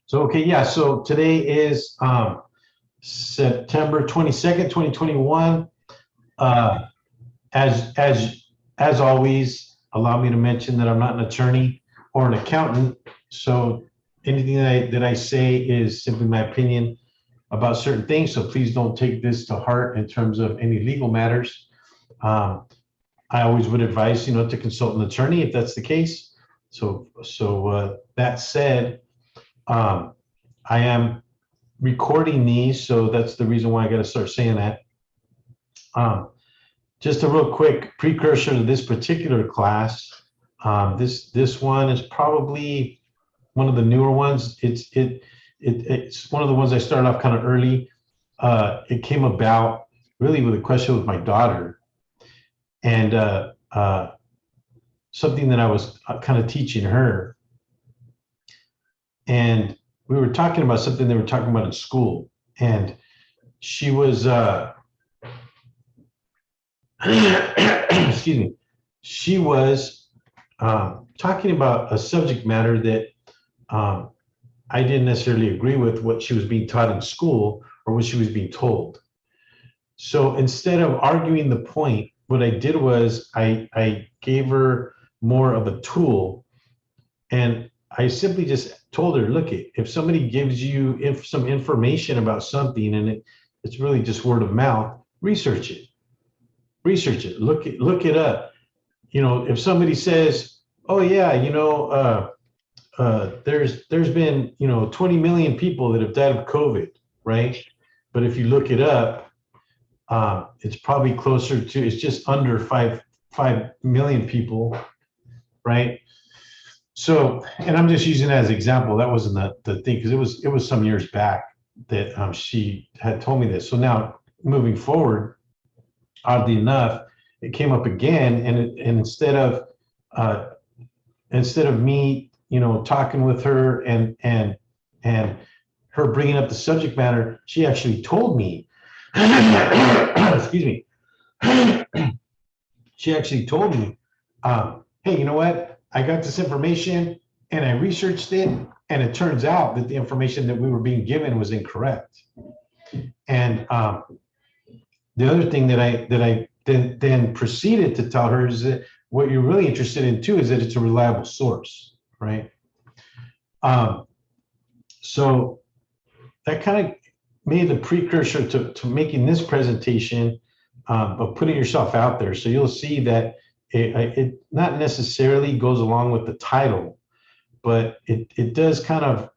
So, okay, yeah, so today is September 22nd, 2021. Uh, as as as always, allow me to mention that I'm not an attorney or an accountant. So anything that I say is simply my opinion about certain things. So please don't take this to heart in terms of any legal matters. Um, I always would advise, to consult an attorney if that's the case. So that said, um, I am recording these, so that's the reason why I got to start saying that. Um, just a real quick precursor to this particular class. This one is probably one of the newer ones. It's one of the ones I started off kind of early. It came about really with a question with my daughter, and something that I was kind of teaching her, and we were talking about something they were talking about in school, and she was excuse me, she was talking about a subject matter that I didn't necessarily agree with what she was being taught in school or what she was being told. So instead of arguing the point, what I did was I gave her more of a tool, and I simply just told her, look, if somebody gives you some information about something and it's really just word of mouth, research it, look it up. If somebody says, oh yeah, there's been 20 million people that have died of COVID, right? But if you look it up, it's probably closer to, it's just under 5 million people, right? So, and I'm just using that as an example. That wasn't the thing, because it was some years back that she had told me this. So now moving forward, oddly enough, it came up again, and instead of me, talking with her and her bringing up the subject matter, she actually told me, excuse me, she actually told me, hey, you know what? I got this information and I researched it, and it turns out that the information that we were being given was incorrect. And the other thing that I then proceeded to tell her is that what you're really interested in too is that it's a reliable source, right? So that kind of made the precursor to making this presentation, of putting yourself out there. So you'll see that it not necessarily goes along with the title, but it does kind of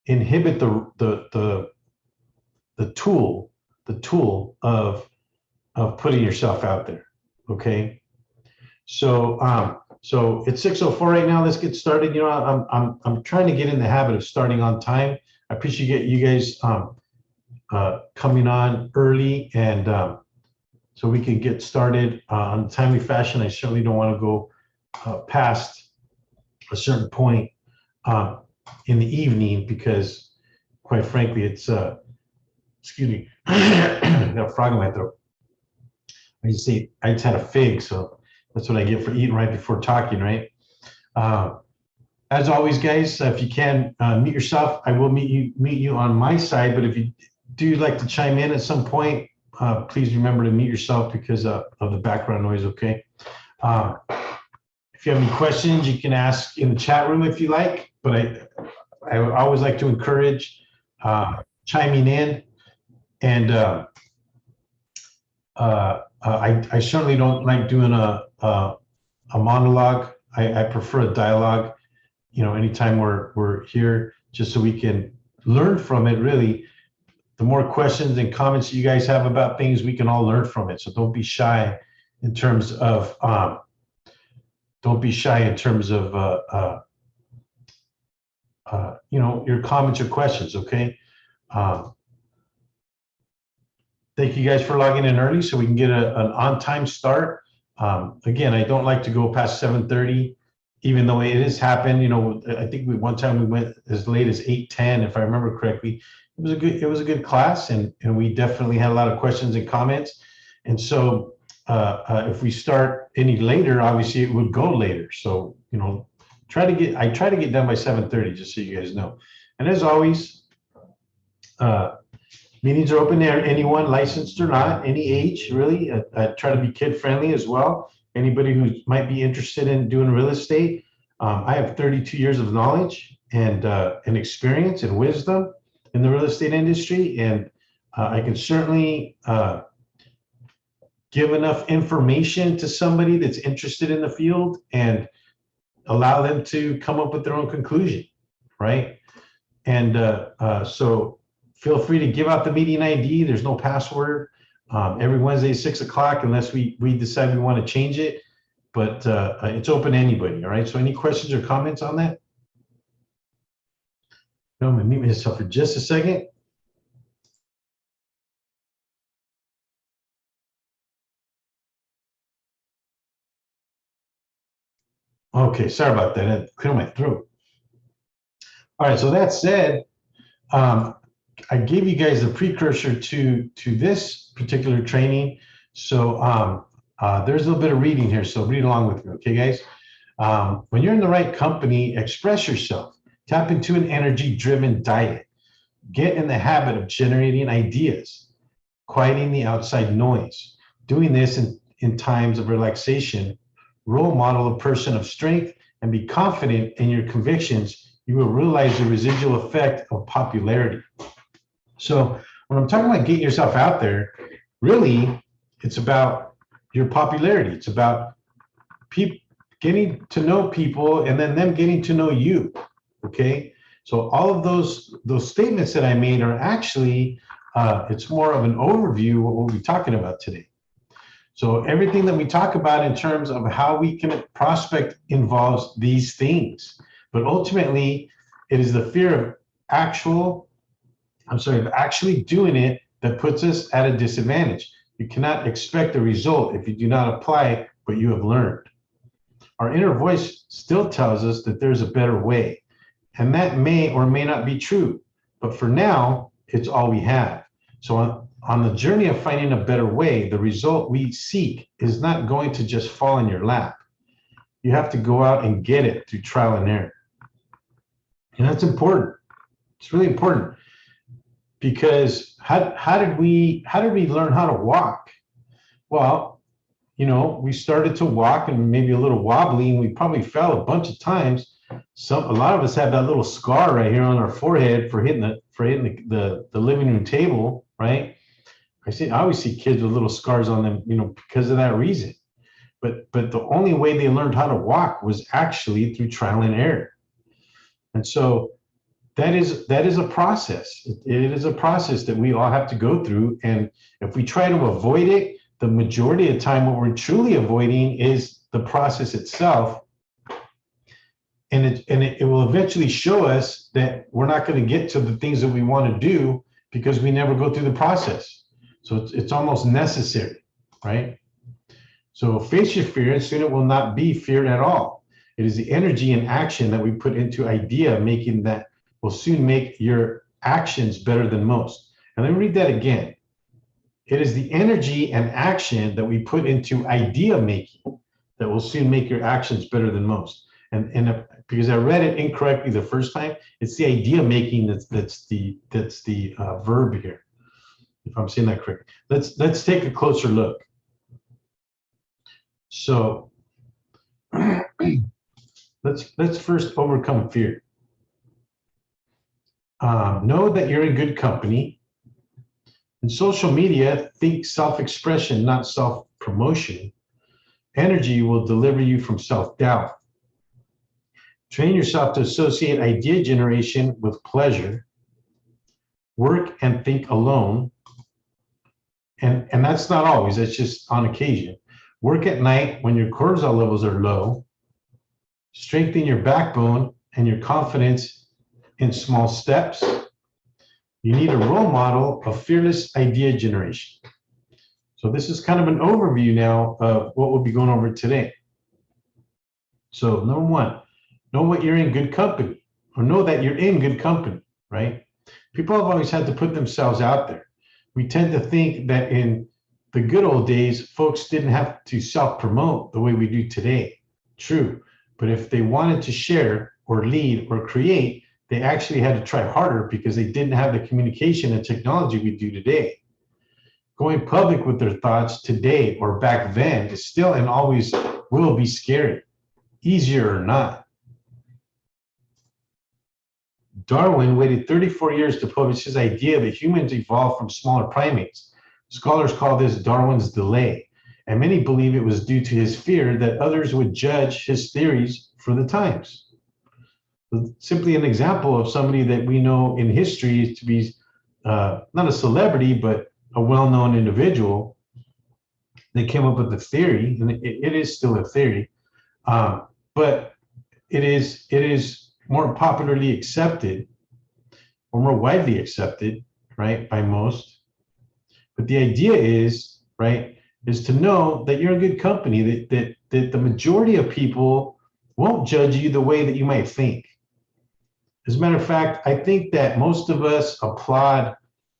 inhibit the tool of putting yourself out there. Okay, so so it's 6:04 right now. Let's get started. I'm trying to get in the habit of starting on time. I appreciate you guys coming on early, and so we can get started on a timely fashion. I certainly don't want to go past a certain point in the evening, because quite frankly, it's excuse me, I got a frog in my throat. I just had a fig, so that's what I get for eating right before talking, right? As always, guys, if you can mute yourself, I will meet you on my side. But if you do like to chime in at some point, please remember to mute yourself because of the background noise. Okay. If you have any questions, you can ask in the chat room if you like. But I always like to encourage chiming in, and I certainly don't like doing a monologue. I prefer a dialogue. Anytime we're here, just so we can learn from it. Really, the more questions and comments you guys have about things, we can all learn from it. So don't be shy in terms of your comments or questions. Okay. Thank you guys for logging in early so we can get an on-time start. Again, I don't like to go past 7:30, even though it has happened. I think one time we went as late as 8:10, if I remember correctly. It was a good class, and we definitely had a lot of questions and comments. And so if we start any later, obviously it would go later. So, you know, I try to get done by 7:30, just so you guys know. And as always, meetings are open to anyone, licensed or not, any age, really. I try to be kid friendly as well. Anybody who might be interested in doing real estate. I have 32 years of knowledge and experience and wisdom in the real estate industry, and I can certainly give enough information to somebody that's interested in the field and allow them to come up with their own conclusion, right? And so feel free to give out the meeting ID. There's no password. Every Wednesday, 6 o'clock, unless we decide we want to change it. But it's open to anybody, all right? So any questions or comments on that? I'm going to mute myself for just a second. Okay, sorry about that. It cleared my throat. All right, so that said, I gave you guys a precursor to this particular training. So there's a little bit of reading here, so read along with me, okay, guys? When you're in the right company, express yourself. Tap into an energy-driven diet. Get in the habit of generating ideas, quieting the outside noise. Doing this in times of relaxation. Role model a person of strength and be confident in your convictions. You will realize the residual effect of popularity. So when I'm talking about getting yourself out there, really, it's about your popularity. It's about people getting to know people and then them getting to know you. Okay. So all of those statements that I made are actually, it's more of an overview of what we'll be talking about today. So everything that we talk about in terms of how we can prospect involves these things. But ultimately, it is the fear of actually doing it that puts us at a disadvantage. You cannot expect a result if you do not apply what you have learned. Our inner voice still tells us that there's a better way, and that may or may not be true. But for now, it's all we have. So on the journey of finding a better way, the result we seek is not going to just fall in your lap. You have to go out and get it through trial and error. And that's important. It's really important, because how did we learn how to walk? Well, you know, we started to walk and maybe a little wobbly, and we probably fell a bunch of times. A lot of us have that little scar right here on our forehead for hitting the living room table, right? I always see kids with little scars on them, you know, because of that reason. But the only way they learned how to walk was actually through trial and error. And so that is a process. It is a process that we all have to go through. And if we try to avoid it, the majority of the time, what we're truly avoiding is the process itself. And it will eventually show us that we're not going to get to the things that we want to do because we never go through the process. So it's almost necessary, right? So face your fear, and soon it will not be fear at all. It is the energy and action that we put into idea making that will soon make your actions better than most. And let me read that again. It is the energy and action that we put into idea making that will soon make your actions better than most. And because I read it incorrectly the first time, it's the idea making that's the verb here, if I'm saying that correctly. Let's take a closer look. So let's first overcome fear. Know that you're in good company. In social media, think self-expression, not self-promotion. Energy will deliver you from self-doubt. Train yourself to associate idea generation with pleasure. Work and think alone. And that's not always, that's just on occasion. Work at night when your cortisol levels are low. Strengthen your backbone and your confidence in small steps. You need a role model of fearless idea generation. So this is kind of an overview now of what we'll be going over today. So number one, know what you're in good company, or know that you're in good company, right? People have always had to put themselves out there. We tend to think that in the good old days, folks didn't have to self-promote the way we do today. True. But if they wanted to share or lead or create, they actually had to try harder because they didn't have the communication and technology we do today. Going public with their thoughts today or back then is still and always will be scary, easier or not. Darwin waited 34 years to publish his idea that humans evolved from smaller primates. Scholars call this Darwin's delay, and many believe it was due to his fear that others would judge his theories for the times. Simply an example of somebody that we know in history to be not a celebrity, but a well-known individual. They came up with the theory, and it is still a theory, but it is more popularly accepted or more widely accepted, right, by most. But the idea is, right, is to know that you're in good company, that the majority of people won't judge you the way that you might think. As a matter of fact, I think that most of us applaud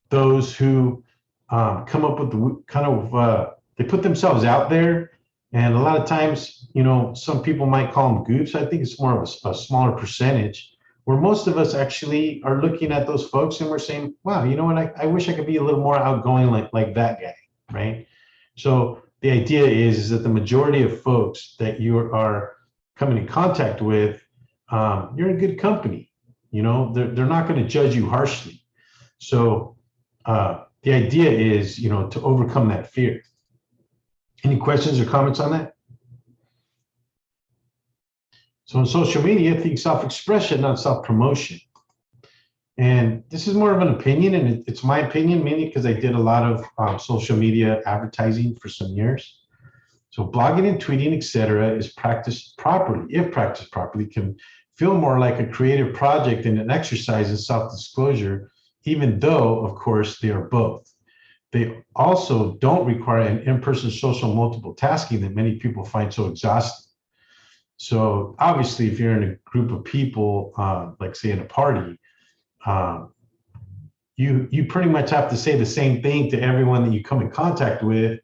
those who come up with the kind of, they put themselves out there. And a lot of times, you know, some people might call them goofs. I think it's more of a smaller percentage, where most of us actually are looking at those folks and we're saying, wow, you know what, I wish I could be a little more outgoing like that guy, right? So the idea is that the majority of folks that you are coming in contact with, you're in good company. You know, they're not going to judge you harshly. So the idea is, you know, to overcome that fear. Any questions or comments on that? So in social media, think self-expression, not self-promotion. And this is more of an opinion, and it's my opinion mainly because I did a lot of social media advertising for some years. So blogging and tweeting, etc., is practiced properly. If practiced properly, can feel more like a creative project than an exercise in self-disclosure, even though, of course, they are both. They also don't require an in-person social multiple tasking that many people find so exhausting. So obviously, if you're in a group of people, like say in a party, you pretty much have to say the same thing to everyone that you come in contact with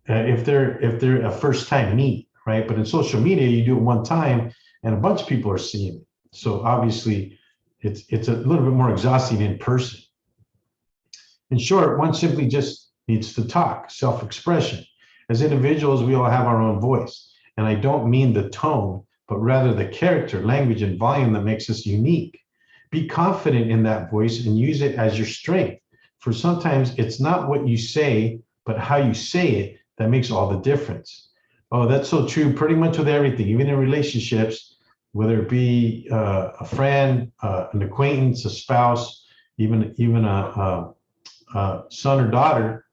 if they're a first time meet, right? But in social media, you do it one time and a bunch of people are seeing it. So obviously, it's a little bit more exhausting in person. In short, one simply just needs to talk, self-expression. As individuals, we all have our own voice. And I don't mean the tone, but rather the character, language, and volume that makes us unique. Be confident in that voice and use it as your strength. For sometimes it's not what you say, but how you say it that makes all the difference. Oh, that's so true pretty much with everything, even in relationships, whether it be a friend, an acquaintance, a spouse, even a son or daughter.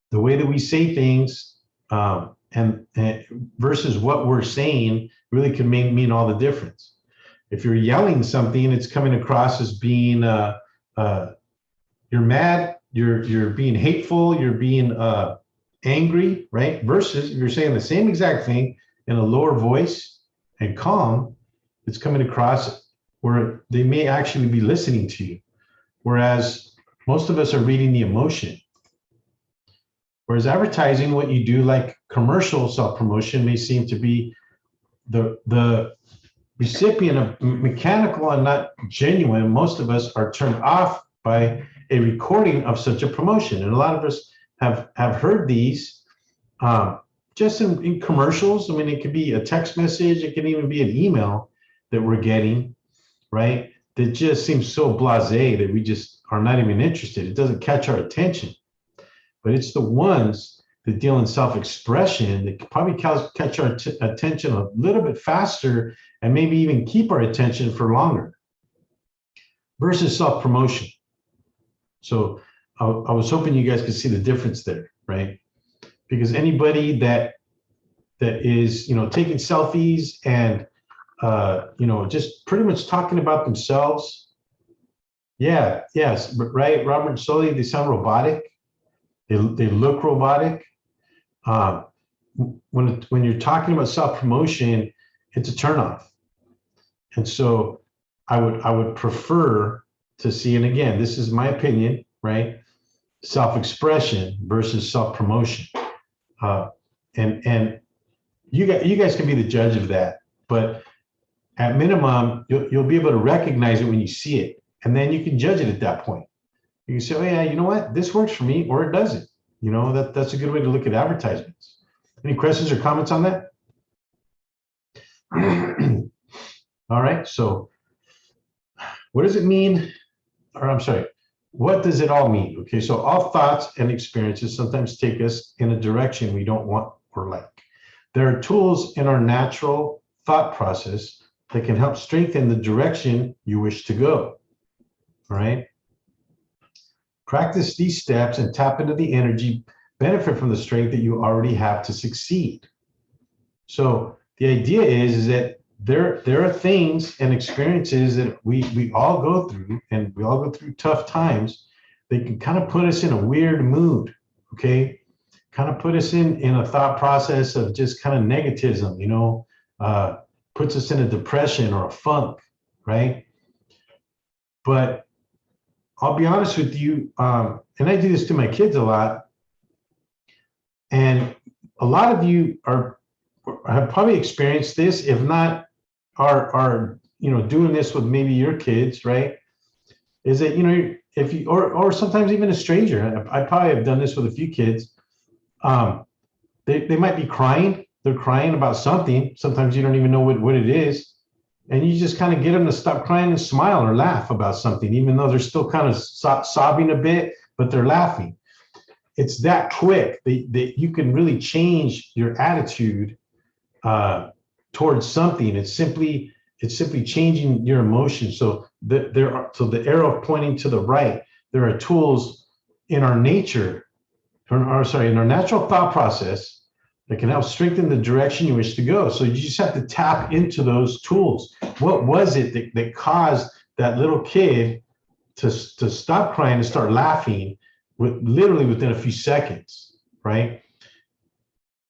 The way that we say things and versus what we're saying really can mean all the difference. If you're yelling something, it's coming across as being you're mad, you're being hateful, you're being angry, right? Versus if you're saying the same exact thing in a lower voice and calm, it's coming across where they may actually be listening to you. Whereas most of us are reading the emotion. Whereas advertising, what you do, like commercial self-promotion, may seem to be the recipient of mechanical and not genuine. Most of us are turned off by a recording of such a promotion. And a lot of us have heard these just in commercials. I mean, it could be a text message, it can even be an email that we're getting, right? That just seems so blasé that we just are not even interested. It doesn't catch our attention. But it's the ones that deal in self-expression that probably catch our attention a little bit faster and maybe even keep our attention for longer versus self-promotion. So I was hoping you guys could see the difference there, right? Because anybody that is, you know, taking selfies and, you know, just pretty much talking about themselves. Yeah, yes, but right, Robert and Sully, they sound robotic. They look robotic. When you're talking about self-promotion, it's a turnoff. And so I would prefer to see, and again, this is my opinion, right? self-expression versus self-promotion. And you guys can be the judge of that, but at minimum, you'll be able to recognize it when you see it, and then you can judge it at that point. You can say, oh yeah, you know what, this works for me, or it doesn't. You know, that's a good way to look at advertisements. Any questions or comments on that? All right, so what does it mean? Or I'm sorry, what does it all mean? Okay, so all thoughts and experiences sometimes take us in a direction we don't want or like. There are tools in our natural thought process that can help strengthen the direction you wish to go. All right. Practice these steps and tap into the energy, benefit from the strength that you already have to succeed. So the idea is that there are things and experiences that we all go through, and we all go through tough times. They can kind of put us in a weird mood, okay? Kind of put us in a thought process of just kind of negativism, you know, puts us in a depression or a funk, right? But I'll be honest with you, and I do this to my kids a lot, and a lot of you have probably experienced this, if not are you know, doing this with maybe your kids, right? Is that, you know, if you or sometimes even a stranger, I probably have done this with a few kids. They might be crying. They're crying about something. Sometimes you don't even know what it is. And you just kind of get them to stop crying and smile or laugh about something, even though they're still kind of sobbing a bit, but they're laughing. It's that quick that you can really change your attitude towards something. It's simply changing your emotion. So the arrow pointing to the right, there are tools in our nature, in our natural thought process that can help strengthen the direction you wish to go. So you just have to tap into those tools. What was it that caused that little kid to stop crying and start laughing literally within a few seconds, right?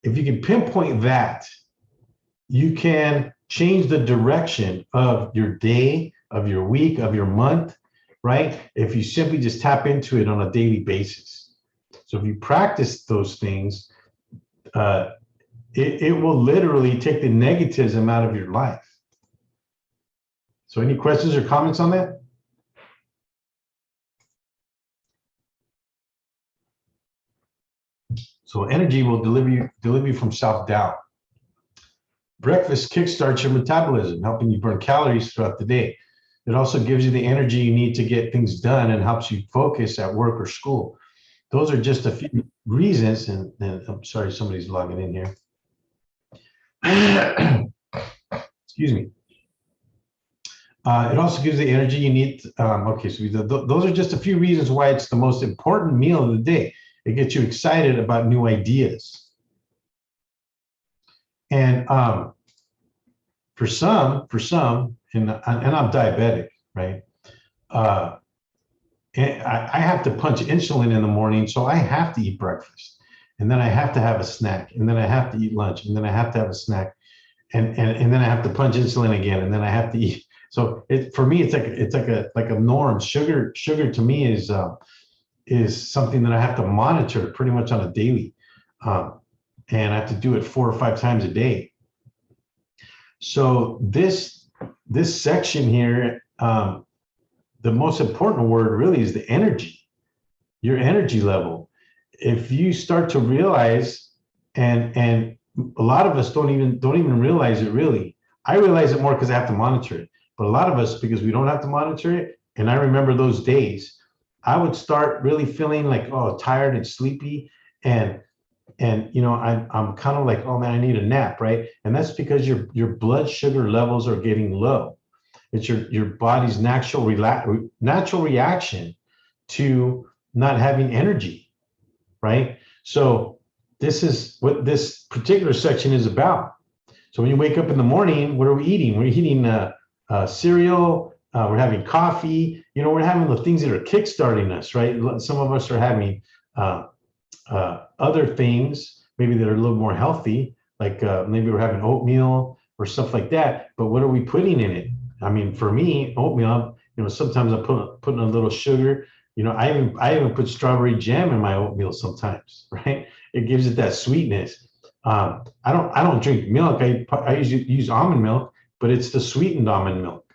If you can pinpoint that, you can change the direction of your day, of your week, of your month, right? If you simply just tap into it on a daily basis. So if you practice those things, it will literally take the negativism out of your life. So any questions or comments on that? So energy will deliver you from self-doubt. Breakfast kickstarts your metabolism, helping you burn calories throughout the day. It also gives you the energy you need to get things done and helps you focus at work or school. Those are just a few reasons, and I'm sorry, somebody's logging in here. Excuse me. It also gives the energy you need. Okay, so those are just a few reasons why it's the most important meal of the day. It gets you excited about new ideas. And for some, and I'm diabetic, right? And I have to punch insulin in the morning, so I have to eat breakfast, and then I have to have a snack, and then I have to eat lunch, and then I have to have a snack, and then I have to punch insulin again, and then I have to eat. So for me, it's like a norm. Sugar to me is something that I have to monitor pretty much on a daily, and I have to do it 4 or 5 times a day. So this section here, the most important word really is the energy, your energy level. If you start to realize, and a lot of us don't even realize it really. I realize it more because I have to monitor it, but a lot of us, because we don't have to monitor it. And I remember those days, I would start really feeling like, oh, tired and sleepy, and you know, I'm kind of like, oh man, I need a nap, right? And that's because your blood sugar levels are getting low. It's your body's natural reaction to not having energy, right? So this is what this particular section is about. So when you wake up in the morning, what are we eating? We're eating cereal. We're having coffee. You know, we're having the things that are kickstarting us, right? Some of us are having other things, maybe that are a little more healthy, like maybe we're having oatmeal or stuff like that. But what are we putting in it? I mean, for me, oatmeal, you know, sometimes I'm putting a little sugar, I even put strawberry jam in my oatmeal sometimes, right? It gives it that sweetness. I don't drink milk. I usually use almond milk, but it's the sweetened almond milk.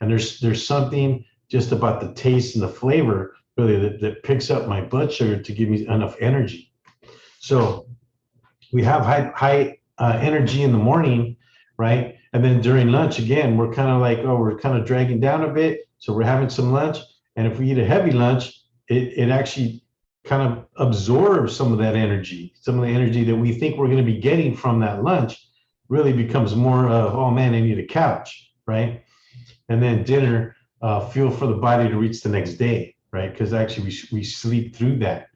And there's something just about the taste and the flavor really that picks up my blood sugar to give me enough energy. So we have high energy in the morning, right? And then during lunch, again, we're kind of like, oh, we're kind of dragging down a bit. So we're having some lunch. And if we eat a heavy lunch, it actually kind of absorbs some of that energy. Some of the energy that we think we're going to be getting from that lunch really becomes more of, oh man, I need a couch, right? And then dinner, fuel for the body to reach the next day, right? Because actually we sleep through that.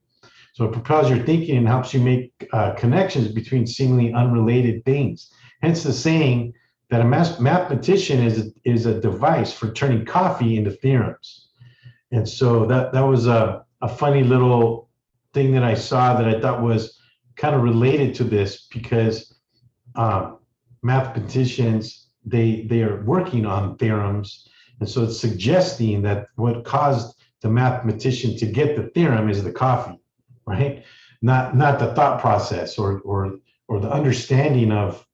So it propels your thinking and helps you make connections between seemingly unrelated things. Hence the saying that a mathematician is a device for turning coffee into theorems. And so that was a funny little thing that I saw that I thought was kind of related to this, because mathematicians, they are working on theorems. And so it's suggesting that what caused the mathematician to get the theorem is the coffee, right? Not the thought process or the understanding of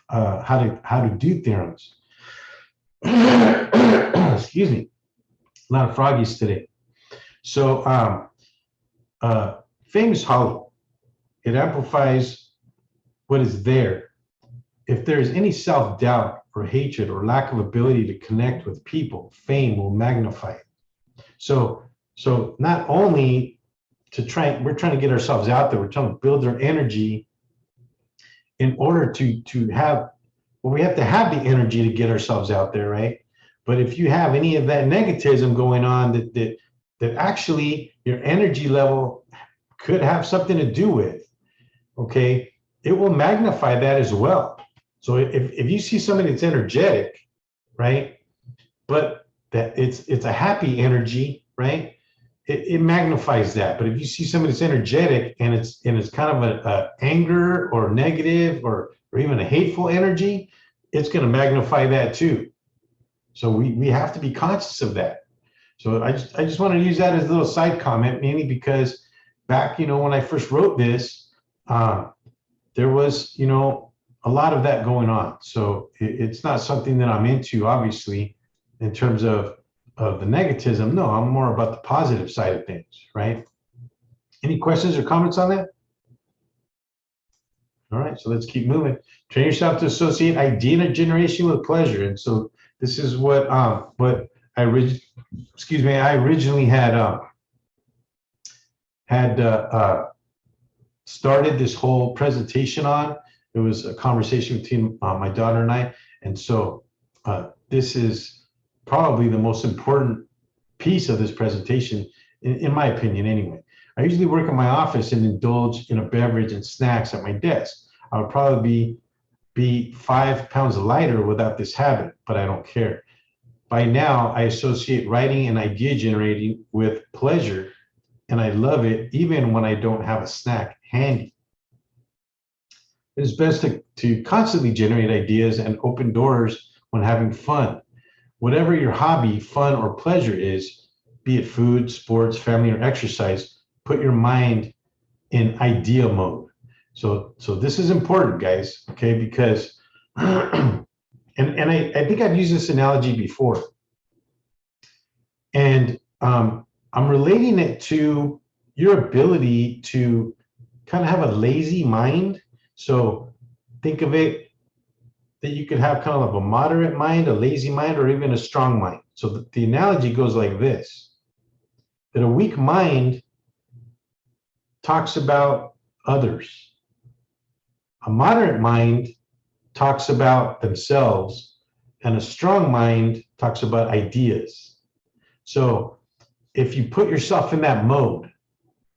how to do theorems. Excuse me, a lot of froggies today. So famous hollow, it amplifies what is there. If there is any self-doubt or hatred or lack of ability to connect with people, fame will magnify it. So not only we're trying to get ourselves out there, we're trying to build our energy in order to have, well, we have to have the energy to get ourselves out there, right? But if you have any of that negativism going on, that actually your energy level could have something to do with, okay, it will magnify that as well. So if you see somebody that's energetic, right, but that it's a happy energy, right, it magnifies that. But if you see somebody that's energetic and it's kind of a anger or negative or even a hateful energy, it's going to magnify that too. So we have to be conscious of that. So I just want to use that as a little side comment, mainly because back, when I first wrote this, there was, a lot of that going on. So it's not something that I'm into, obviously, in terms of the negativism. No, I'm more about the positive side of things, right? Any questions or comments on that? All right, so let's keep moving. Train yourself to associate idea generation with pleasure. And so this is what I originally had started this whole presentation on. It was a conversation between my daughter and I. And so this is probably the most important piece of this presentation, in my opinion anyway. I usually work in my office and indulge in a beverage and snacks at my desk. I would probably be 5 pounds lighter without this habit, but I don't care. By now, I associate writing and idea generating with pleasure, and I love it even when I don't have a snack handy. It is best to constantly generate ideas and open doors when having fun. Whatever your hobby, fun, or pleasure is, be it food, sports, family, or exercise, put your mind in idea mode. So this is important, guys, okay? Because, and I think I've used this analogy before. And I'm relating it to your ability to kind of have a lazy mind. So think of it that you could have kind of a moderate mind, a lazy mind, or even a strong mind. So the analogy goes like this, that a weak mind talks about others. A moderate mind talks about themselves, and a strong mind talks about ideas. So if you put yourself in that mode,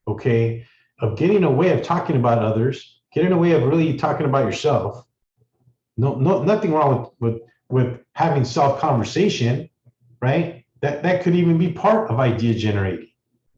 okay, of getting away of talking about others, getting away of really talking about yourself, nothing wrong with having self-conversation, right? That could even be part of idea generating,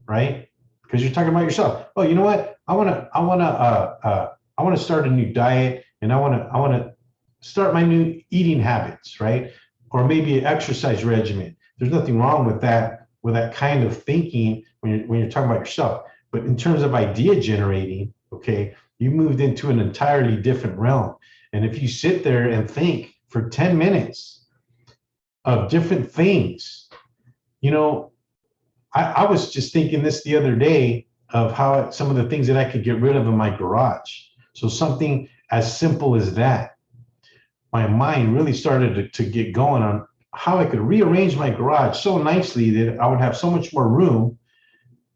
right? Because you're talking about yourself. Oh, you know what? I want to start a new diet, and I want to start my new eating habits, right? Or maybe an exercise regimen. There's nothing wrong with that with that kind of thinking when you're talking about yourself. But in terms of idea generating, okay, you moved into an entirely different realm. And if you sit there and think for 10 minutes of different things, you know, I was just thinking this the other day of how some of the things that I could get rid of in my garage. So something as simple as that, my mind really started to get going on how I could rearrange my garage so nicely that I would have so much more room.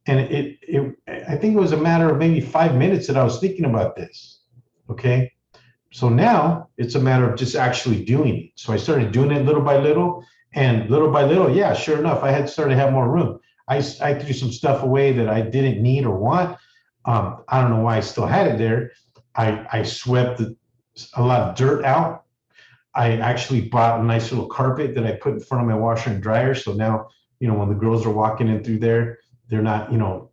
And I think it was a matter of maybe 5 minutes that I was thinking about this. Okay. So now it's a matter of just actually doing it. So I started doing it little by little, and little by little, yeah, sure enough, I had started to have more room. I threw some stuff away that I didn't need or want. I don't know why I still had it there. I swept a lot of dirt out. I actually bought a nice little carpet that I put in front of my washer and dryer. So now, you know, when the girls are walking in through there, they're not, you know,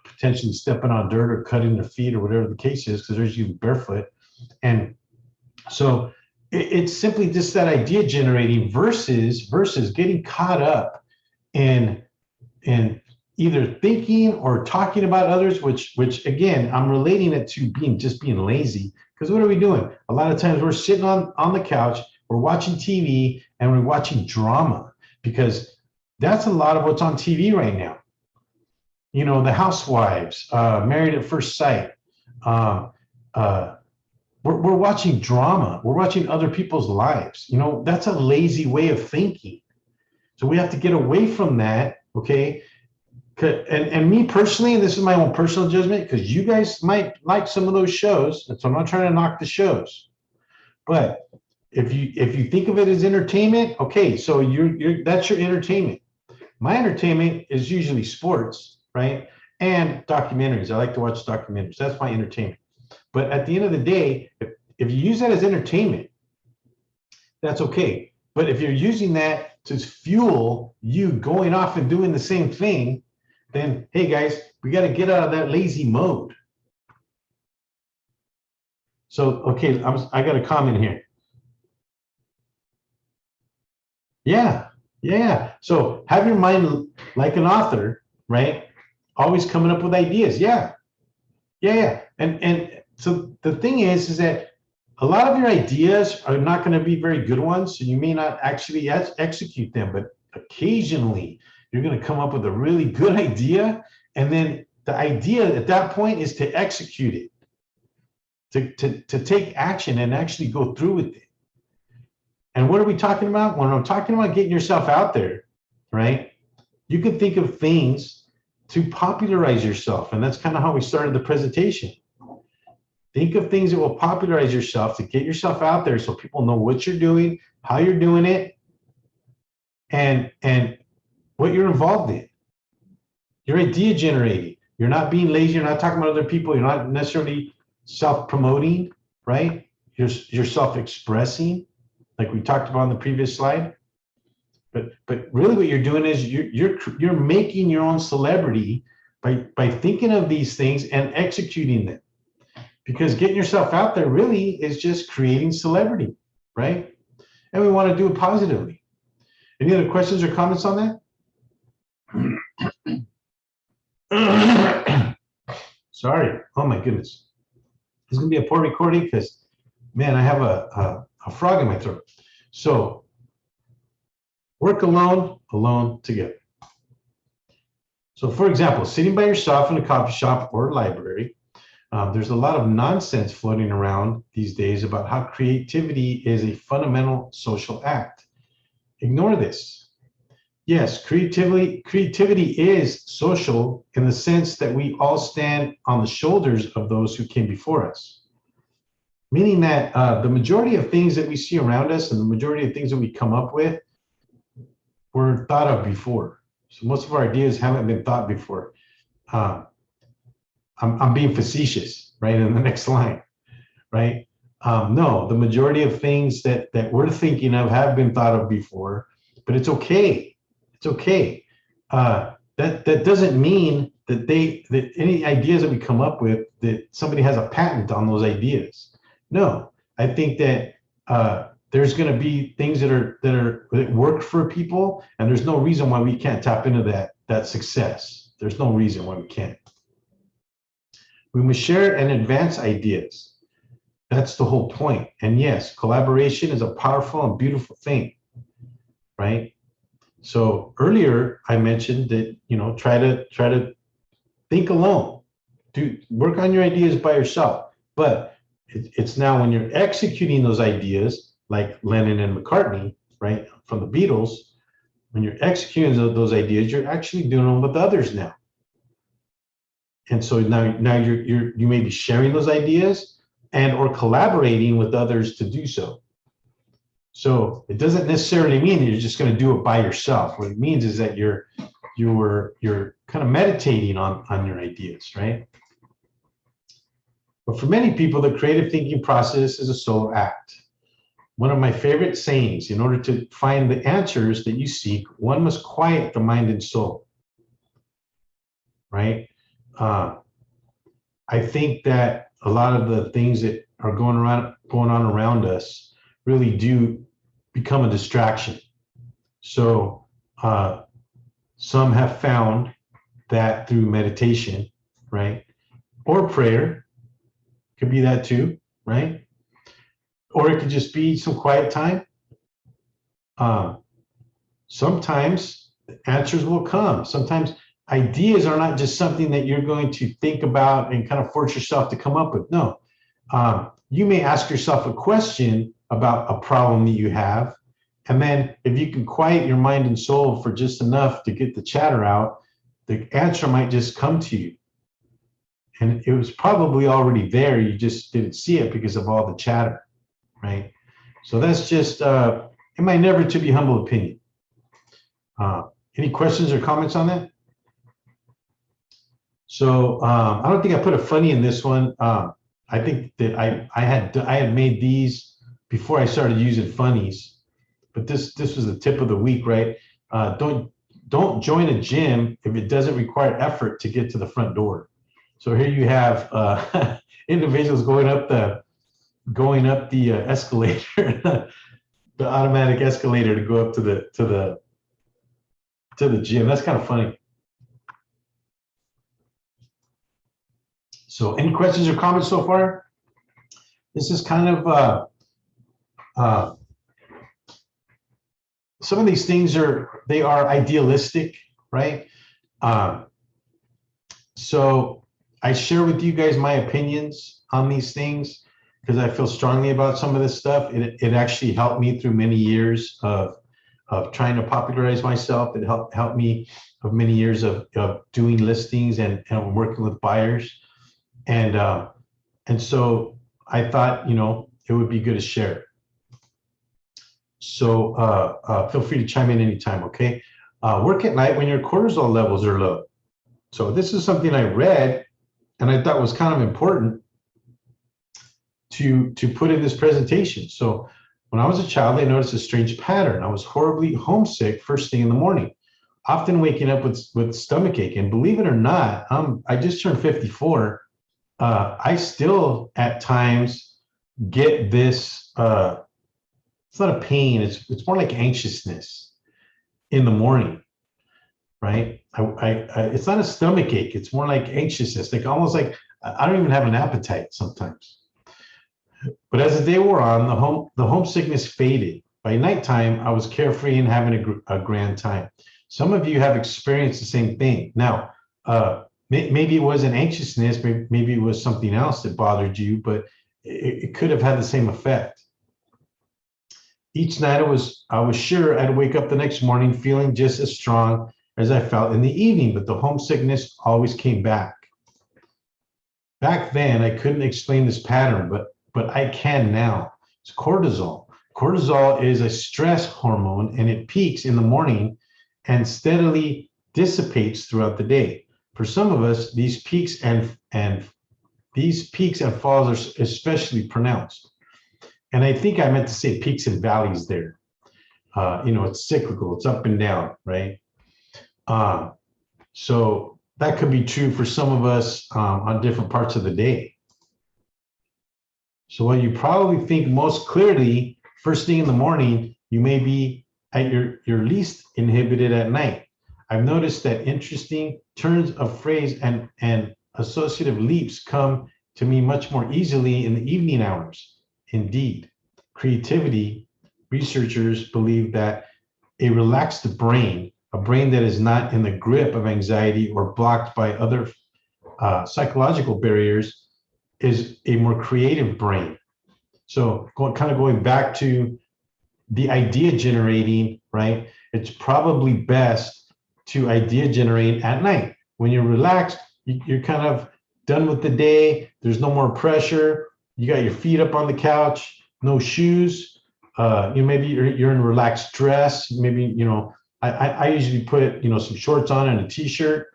potentially stepping on dirt or cutting their feet or whatever the case is, because they're usually barefoot. And so it's simply just that idea generating versus getting caught up in either thinking or talking about others, which again, I'm relating it to being lazy. Because what are we doing? A lot of times we're sitting on the couch, we're watching TV, and we're watching drama, because that's a lot of what's on TV right now. You know, the Housewives, Married at First Sight. We're watching drama. We're watching other people's lives. You know, that's a lazy way of thinking. So we have to get away from that, okay? And me personally, and this is my own personal judgment, because you guys might like some of those shows, and so I'm not trying to knock the shows. But if you think of it as entertainment, okay, so that's your entertainment. My entertainment is usually sports, right? And documentaries. I like to watch documentaries. That's my entertainment. But at the end of the day, if you use that as entertainment, that's okay. But if you're using that to fuel you going off and doing the same thing, then hey guys, we got to get out of that lazy mode. So okay, I got a comment here. Yeah. So have your mind like an author, right? Always coming up with ideas. Yeah. And so the thing is that a lot of your ideas are not going to be very good ones, so you may not actually execute them, but occasionally you're going to come up with a really good idea, and then the idea at that point is to execute it, to take action and actually go through with it. And what are we talking about? When I'm talking about getting yourself out there, right? You can think of things to popularize yourself, and that's kind of how we started the presentation. Think of things that will popularize yourself, to get yourself out there so people know what you're doing, how you're doing it, and what you're involved in. You're idea generating. You're not being lazy. You're not talking about other people. You're not necessarily self-promoting, right? You're self-expressing, like we talked about on the previous slide. But really what you're doing is you're making your own celebrity by thinking of these things and executing them. Because getting yourself out there really is just creating celebrity, right? And we want to do it positively. Any other questions or comments on that? Sorry. Oh my goodness. This is going to be a poor recording because, man, I have a frog in my throat. So work alone, alone together. So for example, sitting by yourself in a coffee shop or library, there's a lot of nonsense floating around these days about how creativity is a fundamental social act. Ignore this. Yes, creativity is social in the sense that we all stand on the shoulders of those who came before us. Meaning that the majority of things that we see around us and the majority of things that we come up with were thought of before. So most of our ideas haven't been thought before. I'm being facetious, right? In the next line, right? No, the majority of things that we're thinking of have been thought of before, but it's okay. It's okay. That doesn't mean that any ideas that we come up with, that somebody has a patent on those ideas. No, I think that there's going to be things that work for people, and there's no reason why we can't tap into that success. There's no reason why we can't. We must share and advance ideas. That's the whole point. And yes, collaboration is a powerful and beautiful thing, right? So earlier I mentioned that, try to think alone, work on your ideas by yourself. But it's now when you're executing those ideas, like Lennon and McCartney, right, from the Beatles, when you're executing those ideas, you're actually doing them with others now. And so now you may be sharing those ideas and or collaborating with others to do so. So it doesn't necessarily mean that you're just going to do it by yourself. What it means is that you're kind of meditating on your ideas, right? But for many people, the creative thinking process is a solo act. One of my favorite sayings: in order to find the answers that you seek, one must quiet the mind and soul, right? I think that a lot of the things that are going on around us really do become a distraction. So some have found that through meditation, right? Or prayer, could be that too, right? Or it could just be some quiet time. Sometimes answers will come. Sometimes ideas are not just something that you're going to think about and kind of force yourself to come up with. No, you may ask yourself a question about a problem that you have. And then if you can quiet your mind and soul for just enough to get the chatter out, the answer might just come to you. And it was probably already there. You just didn't see it because of all the chatter, right? So that's just in my never to be humble opinion. Any questions or comments on that? So I don't think I put a funny in this one. I think that I had made these before I started using funnies, but this was the tip of the week, right? Don't join a gym if it doesn't require effort to get to the front door. So here you have individuals going up the escalator, the automatic escalator to go up to the gym. That's kind of funny. So any questions or comments so far? This is kind of some of these things are idealistic, right? So I share with you guys my opinions on these things because I feel strongly about some of this stuff. It actually helped me through many years of trying to popularize myself. It helped me of many years of doing listings and working with buyers. And so I thought, it would be good to share. So feel free to chime in anytime, okay? Work at night when your cortisol levels are low. So this is something I read and I thought was kind of important to put in this presentation. So when I was a child, I noticed a strange pattern. I was horribly homesick first thing in the morning, often waking up with stomach ache. And believe it or not, I just turned 54. I still at times get this, it's not a pain, it's more like anxiousness in the morning, right? It's not a stomach ache, it's more like anxiousness, like almost like I don't even have an appetite sometimes. But as the day wore on, the homesickness faded. By nighttime, I was carefree and having a grand time. Some of you have experienced the same thing. Now, maybe it wasn't anxiousness, maybe it was something else that bothered you, but it could have had the same effect. Each night I was sure I'd wake up the next morning feeling just as strong as I felt in the evening, but the homesickness always came back. Back then, I couldn't explain this pattern, but I can now. It's cortisol. Cortisol is a stress hormone, and it peaks in the morning and steadily dissipates throughout the day. For some of us, these peaks and falls are especially pronounced. And I think I meant to say peaks and valleys there. It's cyclical, it's up and down, right? So that could be true for some of us on different parts of the day. So while you probably think most clearly first thing in the morning, you may be at your least inhibited at night. I've noticed that interesting turns of phrase and associative leaps come to me much more easily in the evening hours. Indeed, creativity, researchers believe that a relaxed brain, a brain that is not in the grip of anxiety or blocked by other psychological barriers, is a more creative brain. So going back to the idea generating, right? It's probably best to idea generate at night. When you're relaxed, you're kind of done with the day. There's no more pressure. You got your feet up on the couch, no shoes. Maybe you're in relaxed dress. Maybe, I usually put, some shorts on and a t-shirt.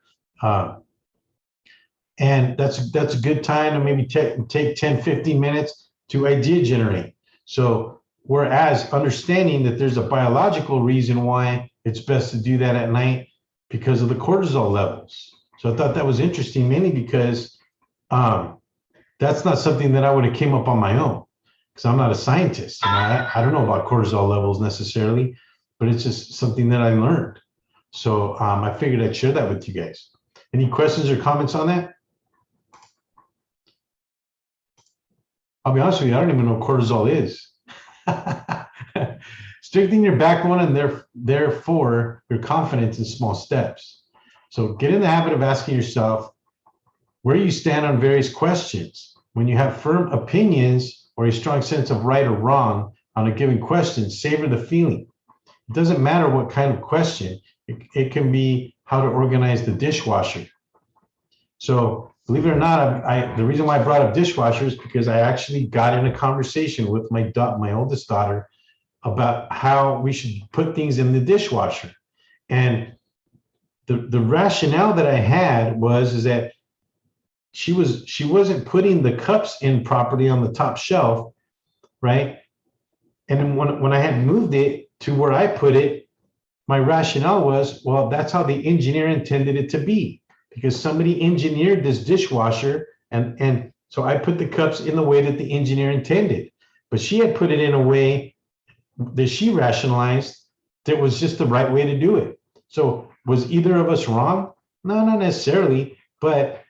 And that's a good time to maybe take 10, 15 minutes to idea generate. So whereas understanding that there's a biological reason why it's best to do that at night because of the cortisol levels. So I thought that was interesting, mainly because that's not something that I would have came up on my own, because I'm not a scientist. I don't know about cortisol levels necessarily, but it's just something that I learned. So I figured I'd share that with you guys. Any questions or comments on that? I'll be honest with you, I don't even know what cortisol is. Strengthen your backbone and therefore your confidence in small steps. So get in the habit of asking yourself where you stand on various questions. When you have firm opinions or a strong sense of right or wrong on a given question, savor the feeling. It doesn't matter what kind of question. It can be how to organize the dishwasher. So believe it or not, the reason why I brought up dishwasher is because I actually got in a conversation with my oldest daughter about how we should put things in the dishwasher. And the rationale that I had is that she wasn't putting the cups in properly on the top shelf, right? And then when I had moved it to where I put it, my rationale was, well, that's how the engineer intended it to be, because somebody engineered this dishwasher, and so I put the cups in the way that the engineer intended. But she had put it in a way that she rationalized that was just the right way to do it. So was either of us wrong? No, not necessarily, but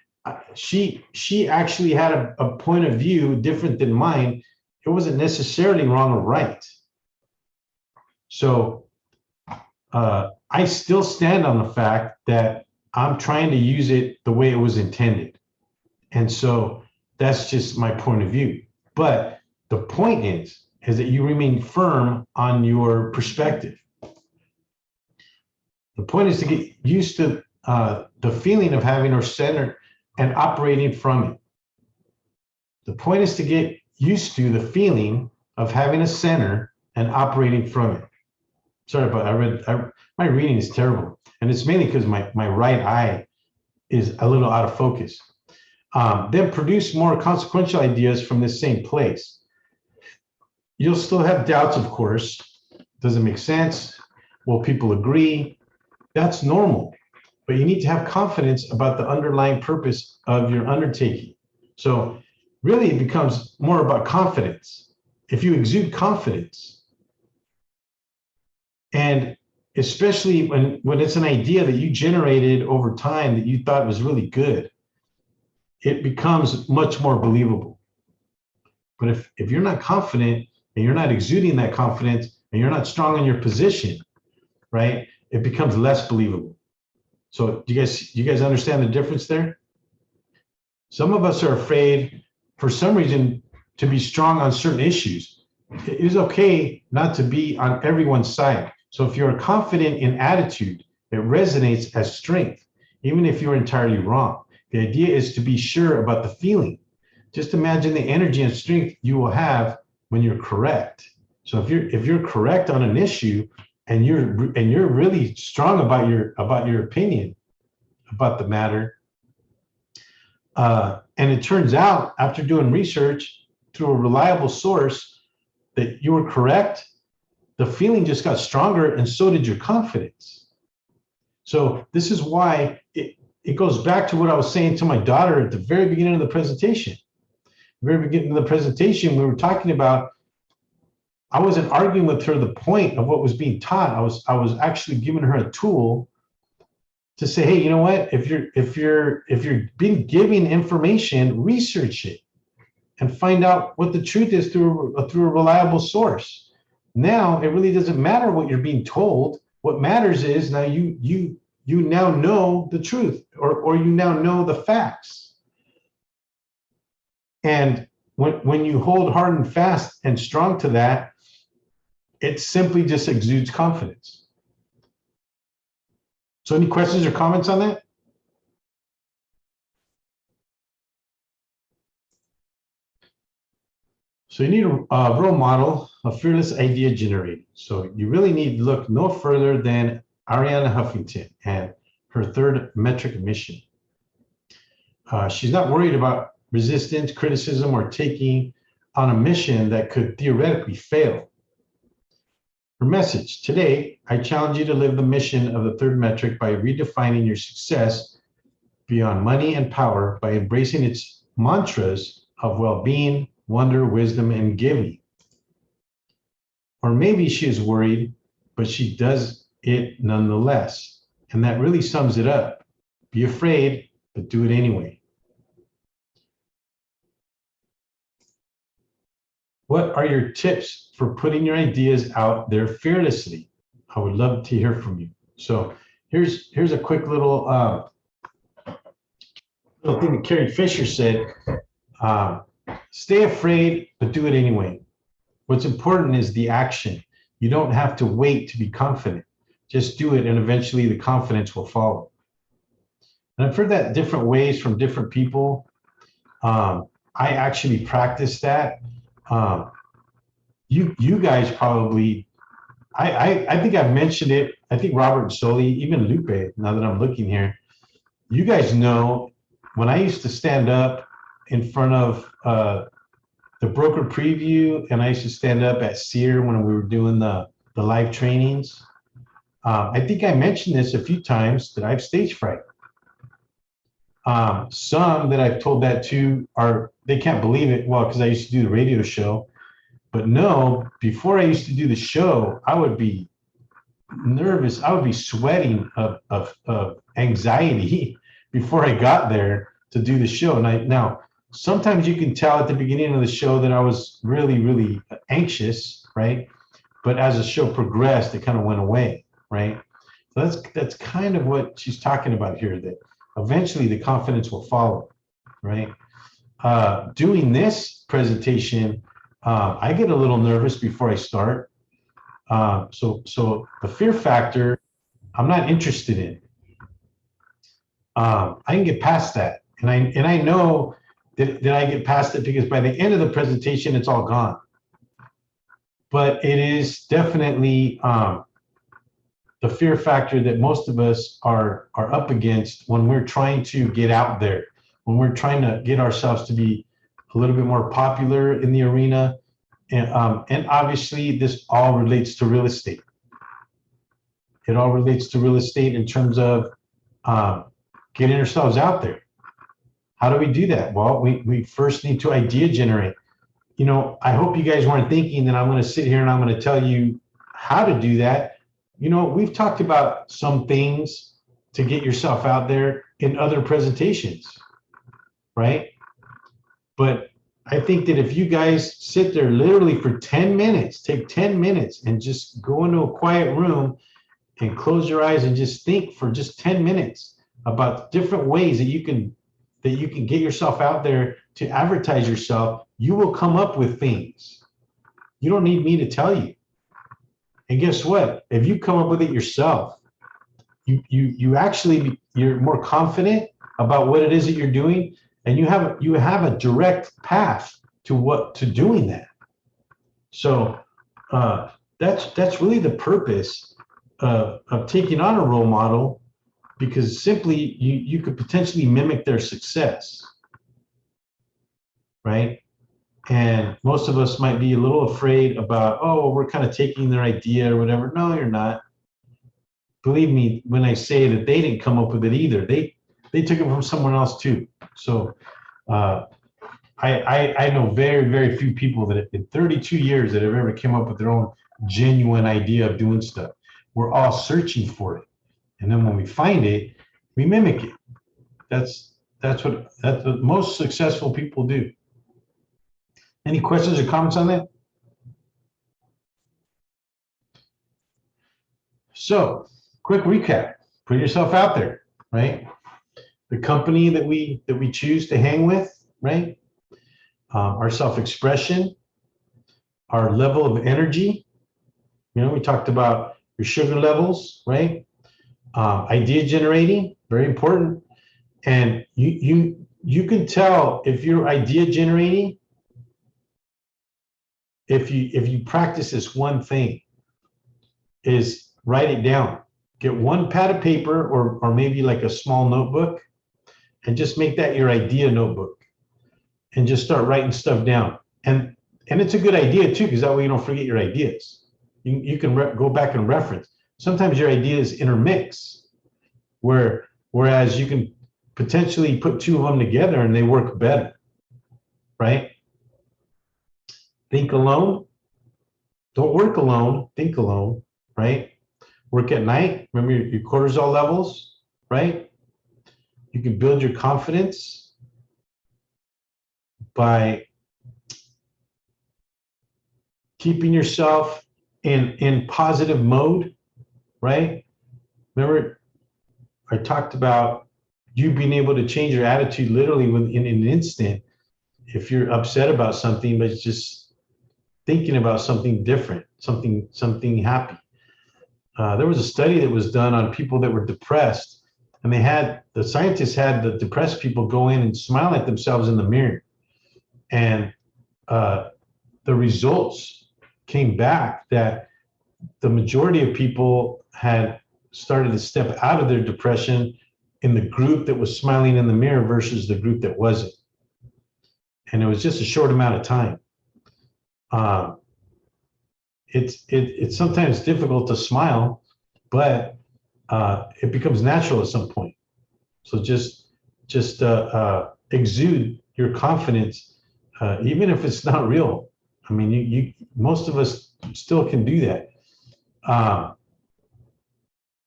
she actually had a point of view different than mine. It wasn't necessarily wrong or right. So I still stand on the fact that I'm trying to use it the way it was intended. And so that's just my point of view. But the point is that you remain firm on your perspective. The point is to get used to the feeling of having our center and operating from it. The point is to get used to the feeling of having a center and operating from it. Sorry, but my reading is terrible. And it's mainly because my right eye is a little out of focus. Then produce more consequential ideas from this same place. You'll still have doubts, of course. Does it make sense? Will people agree? That's normal. But you need to have confidence about the underlying purpose of your undertaking. So really it becomes more about confidence. If you exude confidence, and especially when it's an idea that you generated over time that you thought was really good, it becomes much more believable. But if you're not confident and you're not exuding that confidence and you're not strong in your position, right, it becomes less believable. So do you guys understand the difference there? Some of us are afraid for some reason to be strong on certain issues. It is okay not to be on everyone's side. So if you're confident in attitude, it resonates as strength, even if you're entirely wrong. The idea is to be sure about the feeling. Just imagine the energy and strength you will have when you're correct. So if you're correct on an issue and you're really strong about your opinion about the matter, and it turns out after doing research through a reliable source that you were correct, the feeling just got stronger, and so did your confidence. So this is why it goes back to what I was saying to my daughter at the very beginning of the presentation. The very beginning of the presentation, we were talking about I wasn't arguing with her the point of what was being taught. I was actually giving her a tool to say, hey, you know what? If you're being given information, research it and find out what the truth is through a reliable source. Now it really doesn't matter what you're being told. What matters is now you now know the truth, or you now know the facts. And when you hold hard and fast and strong to that, it simply just exudes confidence. So any questions or comments on that? So you need a role model, a fearless idea generator. So you really need to look no further than Arianna Huffington and her 3rd metric mission. She's not worried about resistance, criticism, or taking on a mission that could theoretically fail. Her message: today, I challenge you to live the mission of the 3rd metric by redefining your success beyond money and power by embracing its mantras of well-being, wonder, wisdom, and giving. Or maybe she is worried, but she does it nonetheless. And that really sums it up. Be afraid, but do it anyway. What are your tips for putting your ideas out there fearlessly? I would love to hear from you. So here's a quick little thing that Carrie Fisher said. Stay afraid, but do it anyway. What's important is the action. You don't have to wait to be confident. Just do it, and eventually the confidence will follow. And I've heard that different ways from different people. I actually practice that. You guys probably, I think I've mentioned it. I think Robert and Soli, even Lupe, now that I'm looking here, you guys know when I used to stand up in front of the broker preview, and I used to stand up at SEER when we were doing the live trainings. I think I mentioned this a few times that I have stage fright. Some that I've told that to they can't believe it. Well, because I used to do the radio show. But no, before I used to do the show, I would be nervous. I would be sweating of anxiety before I got there to do the show. And now sometimes you can tell at the beginning of the show that I was really, really anxious, right? But as the show progressed, it kind of went away, right? So that's kind of what she's talking about here, that eventually the confidence will follow, right? Doing this presentation, I get a little nervous before I start. So the fear factor, I'm not interested in. I can get past that, and I know that I get past it because by the end of the presentation, it's all gone. But it is definitely the fear factor that most of us are up against when we're trying to get out there, when we're trying to get ourselves to be a little bit more popular in the arena. And obviously this all relates to real estate. It all relates to real estate in terms of getting ourselves out there. How do we do that? Well, we first need to idea generate. You know, I hope you guys weren't thinking that I'm going to sit here and I'm going to tell you how to do that. You know, we've talked about some things to get yourself out there in other presentations, right? But I think that if you guys sit there literally for 10 minutes, take 10 minutes and just go into a quiet room and close your eyes and just think for just 10 minutes about different ways that you can get yourself out there to advertise yourself, you will come up with things. You don't need me to tell you. And guess what? If you come up with it yourself, you're more confident about what it is that you're doing, and you have a direct path to doing that. So that's really the purpose of taking on a role model, because simply you could potentially mimic their success, right? And most of us might be a little afraid about, oh, we're kind of taking their idea or whatever. No, you're not. Believe me when I say that they didn't come up with it either. They took it from someone else too. So I I know very, very few people that in 32 years that have ever come up with their own genuine idea of doing stuff. We're all searching for it. And then when we find it, we mimic it. That's what most successful people do. Any questions or comments on that? So, quick recap. Put yourself out there, right? The company that we choose to hang with, right? Our self-expression, our level of energy. You know, we talked about your sugar levels, right? Idea generating, very important. And you can tell if you're idea generating if you practice this one thing, is write it down. Get one pad of paper or maybe like a small notebook and just make that your idea notebook and just start writing stuff down. And it's a good idea too, because that way you don't forget your ideas. You can go back and reference. Sometimes your ideas intermix, whereas you can potentially put two of them together and they work better, right? Think alone. Don't work alone. Think alone, right? Work at night. Remember your cortisol levels, right? You can build your confidence by keeping yourself in positive mode, right? Remember, I talked about you being able to change your attitude literally in an instant if you're upset about something, but it's just thinking about something different, something happy. There was a study that was done on people that were depressed, and the scientists had the depressed people go in and smile at themselves in the mirror, and the results came back that the majority of people had started to step out of their depression in the group that was smiling in the mirror versus the group that wasn't. And it was just a short amount of time. It's sometimes difficult to smile, but it becomes natural at some point. So just exude your confidence, even if it's not real. I mean, most of us still can do that.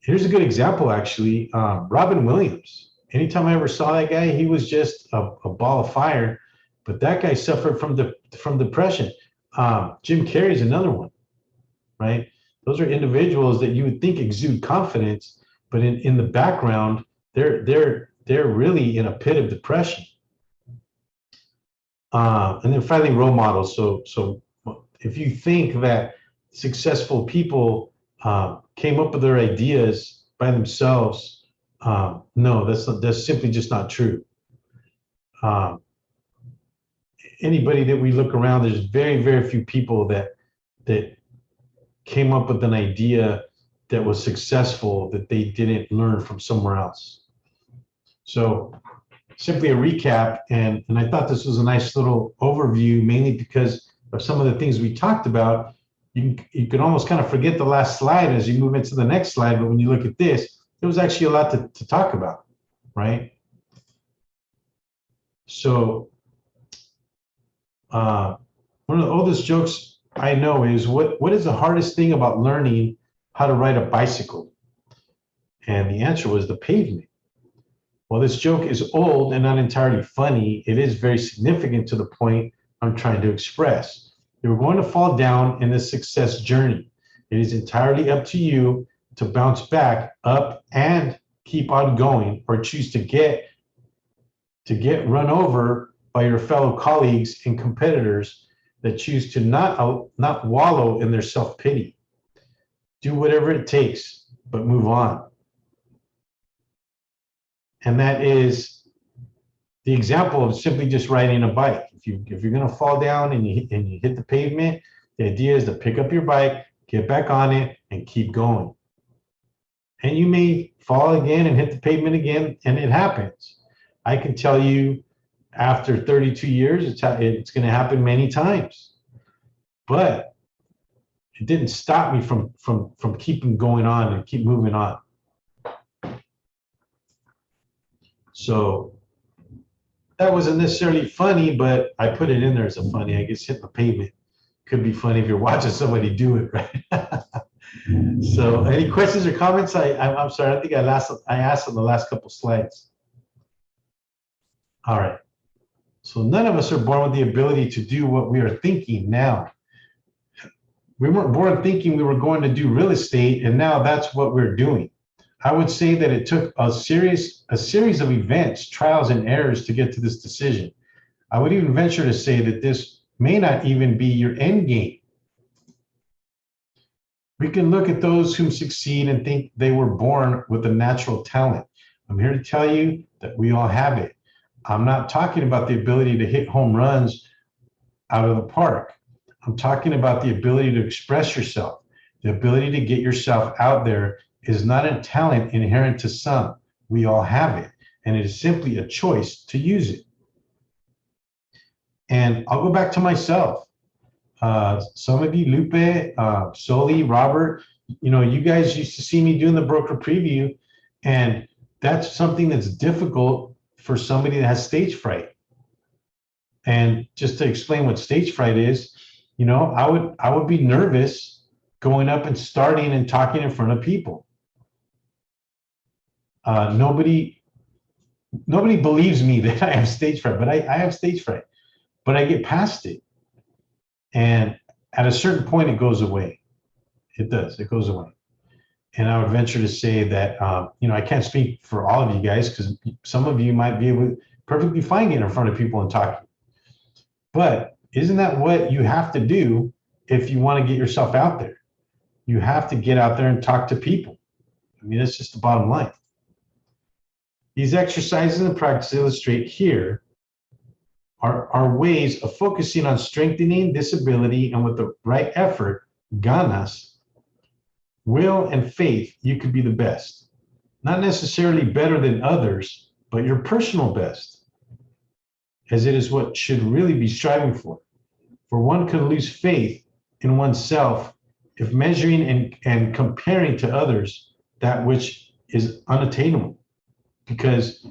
Here's a good example, actually. Robin Williams. Anytime I ever saw that guy, he was just a ball of fire. But that guy suffered from depression. Jim Carrey is another one, right? Those are individuals that you would think exude confidence, but in the background, they're really in a pit of depression. And then finally, role models. So if you think that successful people came up with their ideas by themselves, no, that's simply just not true. Anybody that we look around, there's very, very few people that came up with an idea that was successful that they didn't learn from somewhere else. So simply a recap, and I thought this was a nice little overview, mainly because of some of the things we talked about. You can almost kind of forget the last slide as you move into the next slide, but when you look at this, there was actually a lot to talk about, right? So one of the oldest jokes I know is, what is the hardest thing about learning how to ride a bicycle? And the answer was the pavement. Well, this joke is old and not entirely funny. It is very significant to the point I'm trying to express. You're going to fall down in this success journey. It is entirely up to you to bounce back up and keep on going, or choose to get run over by your fellow colleagues and competitors that choose to not wallow in their self-pity. Do whatever it takes, but move on. And that is the example of simply just riding a bike. If you're going to fall down and you hit the pavement, the idea is to pick up your bike, get back on it, and keep going. And you may fall again and hit the pavement again, and it happens. I can tell you, after 32 years, it's going to happen many times. But it didn't stop me from keeping going on and keep moving on. So that wasn't necessarily funny, but I put it in there as a funny. I guess hit the pavement could be funny if you're watching somebody do it, right? So, any questions or comments? I'm sorry. I think I asked on the last couple slides. All right. So none of us are born with the ability to do what we are thinking now. We weren't born thinking we were going to do real estate, and now that's what we're doing. I would say that it took a series of events, trials, and errors to get to this decision. I would even venture to say that this may not even be your end game. We can look at those who succeed and think they were born with a natural talent. I'm here to tell you that we all have it. I'm not talking about the ability to hit home runs out of the park. I'm talking about the ability to express yourself. The ability to get yourself out there is not a talent inherent to some. We all have it, and it is simply a choice to use it. And I'll go back to myself. Some of you, Lupe, Soli, Robert, you guys used to see me doing the broker preview, and that's something that's difficult for somebody that has stage fright. And just to explain what stage fright is, I would be nervous going up and starting and talking in front of people. Nobody believes me that I have stage fright, but I have stage fright. But I get past it. And at a certain point, it goes away. It does. It goes away. And I would venture to say that, I can't speak for all of you guys because some of you might be able to perfectly fine getting in front of people and talking. But isn't that what you have to do if you want to get yourself out there? You have to get out there and talk to people. I mean, that's just the bottom line. These exercises and practice illustrate here are ways of focusing on strengthening this ability, and with the right effort, ganas, will, and faith, you could be the best. Not necessarily better than others, but your personal best, as it is what should really be striving for. For one can lose faith in oneself if measuring and comparing to others that which is unattainable. Because,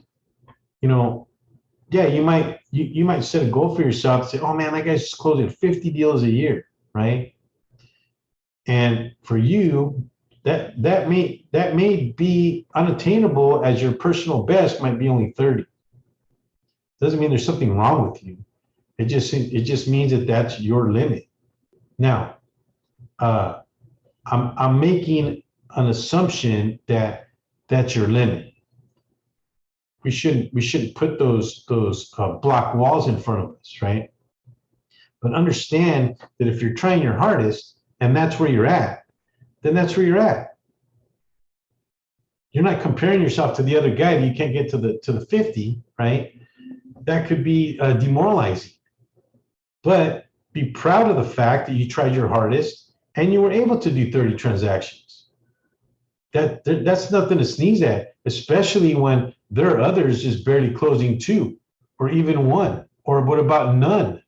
you might set a goal for yourself and say, oh man, that guy's just closing 50 deals a year, right? And for you, that may be unattainable, as your personal best might be only 30. Doesn't mean there's something wrong with you. It just means that that's your limit. Now, I'm making an assumption that that's your limit. We shouldn't put those block walls in front of us, right? But understand that if you're trying your hardest and that's where you're at, then that's where you're at. You're not comparing yourself to the other guy that you can't get to the 50, right? That could be demoralizing. But be proud of the fact that you tried your hardest and you were able to do 30 transactions. That's nothing to sneeze at, especially when there are others just barely closing 2 or even 1, or what about none?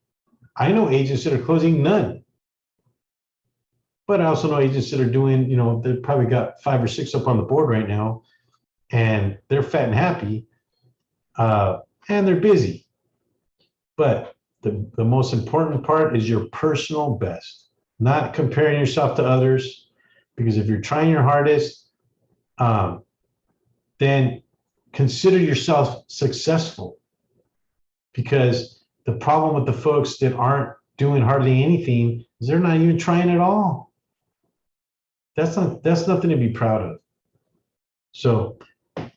I know agents that are closing none. But I also know agents that are doing, they've probably got 5 or 6 up on the board right now, and they're fat and happy, and they're busy. But the most important part is your personal best, not comparing yourself to others, because if you're trying your hardest, then consider yourself successful. Because the problem with the folks that aren't doing hardly anything is they're not even trying at all. That's nothing to be proud of. So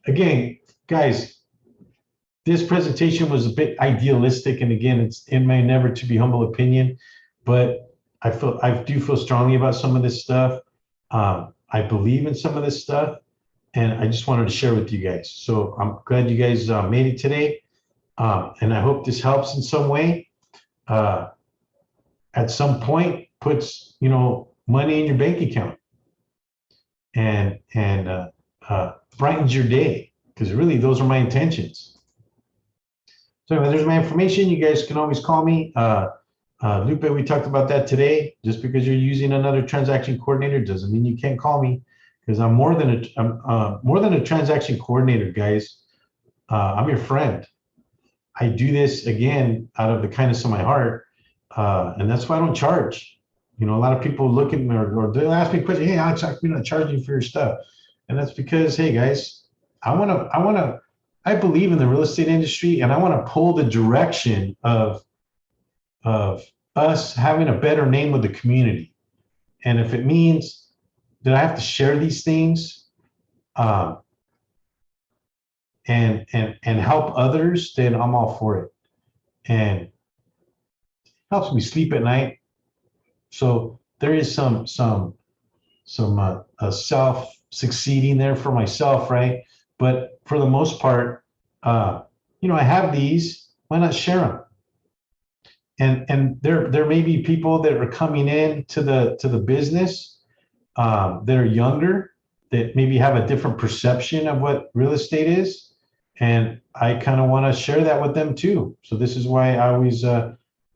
again, guys, this presentation was a bit idealistic, and again, it's in my never to be humble opinion, but I do feel strongly about some of this stuff. I believe in some of this stuff, and I just wanted to share with you guys. So I'm glad you guys made it today, and I hope this helps in some way. At some point, puts money in your bank account, and brightens your day, because really those are my intentions. So anyway, there's my information. You guys can always call me. Lupe, we talked about that today. Just because you're using another transaction coordinator doesn't mean you can't call me, because I'm more than a transaction coordinator, guys. I'm your friend. I do this again out of the kindness of my heart, and that's why I don't charge. You know, a lot of people look at me or they'll ask me a question. Hey, Alex, I'm not charging you for your stuff, and that's because, hey guys, I believe in the real estate industry, and I want to pull the direction of us having a better name with the community. And if it means that I have to share these things, um, and help others, then I'm all for it. And it helps me sleep at night. So there is some self succeeding there for myself, right? But for the most part, I have these. Why not share them? And there may be people that are coming in to the business that are younger, that maybe have a different perception of what real estate is, and I kind of want to share that with them too. So this is why I always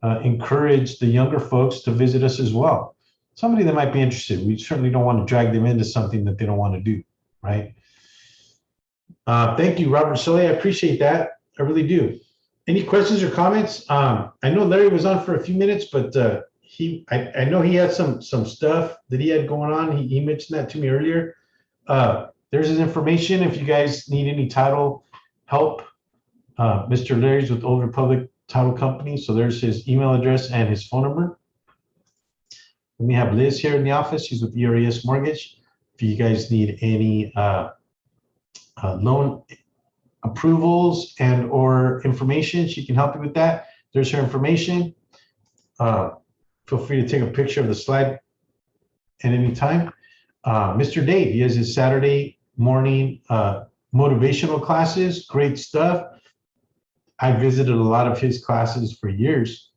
encourage the younger folks to visit us as well. Somebody that might be interested. We certainly don't want to drag them into something that they don't want to do, right? Thank you, Robert Soleil. I appreciate that. I really do. Any questions or comments? I know Larry was on for a few minutes, but I know he had some stuff that he had going on. He mentioned that to me earlier. There's his information if you guys need any title help. Mr. Larry's with Old Republic Title Company, so there's his email address and his phone number. We have Liz here in the office. She's with ERES Mortgage. If you guys need any loan approvals and or information, she can help you with that. There's her information. Feel free to take a picture of the slide at any time. Mr. Dave, he has his Saturday morning motivational classes. Great stuff. I visited a lot of his classes for years,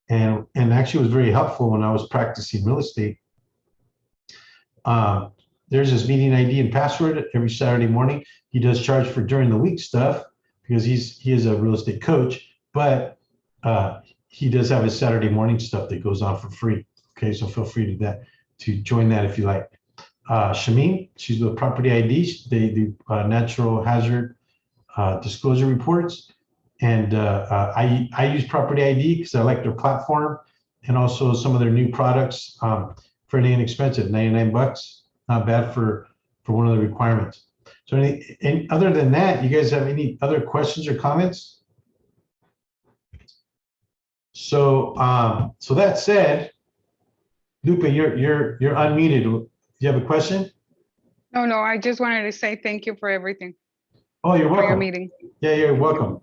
and actually was very helpful when I was practicing real estate. There's his meeting ID and password every Saturday morning. He does charge for during the week stuff because he is a real estate coach, but he does have his Saturday morning stuff that goes on for free. Okay, so feel free to join that if you like. Shameen, she's with Property ID. They do natural hazard disclosure reports, and I use Property ID because I like their platform and also some of their new products. Fairly inexpensive, 99 bucks. Not bad for one of the requirements. So and other than that, you guys have any other questions or comments? So so that said, Lupe, you're unmuted. Do you have a question? No, I just wanted to say thank you for everything. Oh, you're welcome. For your meeting. Yeah, you're welcome.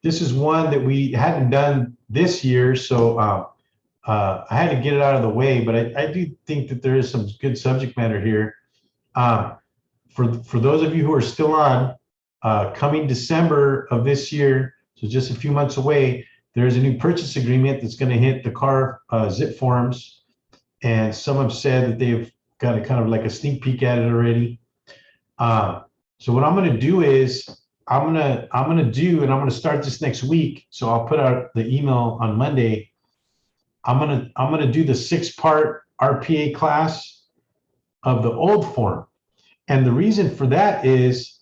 This is one that we hadn't done this year, so I had to get it out of the way, but I do think that there is some good subject matter here. For those of you who are still on, coming December of this year, so just a few months away, there's a new purchase agreement that's going to hit the car zip forms, and some have said that they've got a kind of like a sneak peek at it already. So what I'm going to do is I'm going to start this next week. So I'll put out the email on Monday. I'm going to do the 6-part RPA class of the old form. And the reason for that is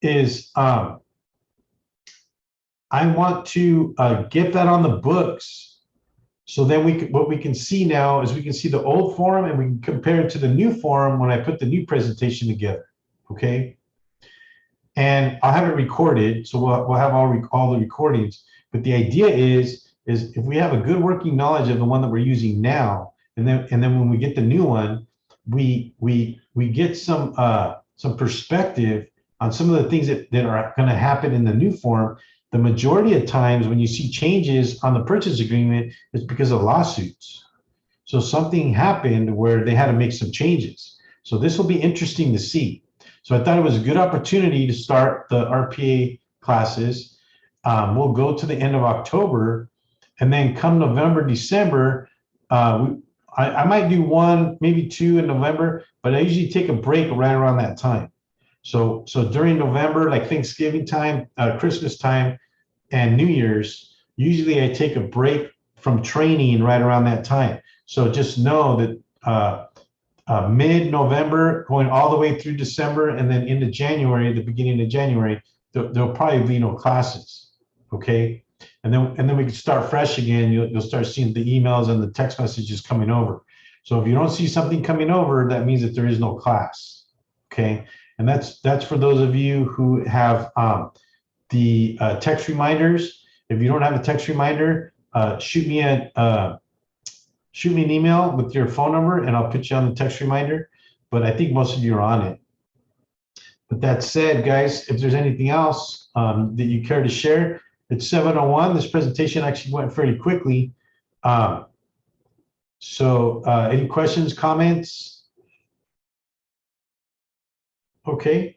I want to get that on the books. So then what we can see now is we can see the old form and we can compare it to the new form when I put the new presentation together. Okay. And I'll have it recorded. So we'll have all the recordings. But the idea is if we have a good working knowledge of the one that we're using now, and then when we get the new one, we get some perspective on some of the things that are going to happen in the new form. The majority of times when you see changes on the purchase agreement, it's because of lawsuits. So something happened where they had to make some changes. So this will be interesting to see. So I thought it was a good opportunity to start the RPA classes. We'll go to the end of October, and then come November, December, I might do one, maybe two in November, but I usually take a break right around that time. So during November, like Thanksgiving time, Christmas time, and New Year's, usually I take a break from training right around that time. So just know that mid-November, going all the way through December, and then into January, the beginning of January, there'll probably be no classes, okay? And then we can start fresh again. You'll start seeing the emails and the text messages coming over. So if you don't see something coming over, that means that there is no class, okay? And that's for those of you who have the text reminders. If you don't have a text reminder, shoot me an email with your phone number and I'll put you on the text reminder. But I think most of you are on it. But that said, guys, if there's anything else that you care to share, it's 7:01. This presentation actually went fairly quickly. So any questions, comments? Okay.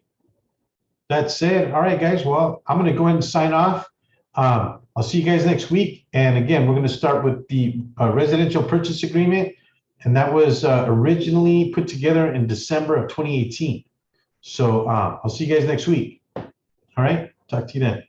That said, all right, guys, well, I'm going to go ahead and sign off. I'll see you guys next week. And again, we're going to start with the residential purchase agreement. And that was originally put together in December of 2018. So I'll see you guys next week. All right. Talk to you then.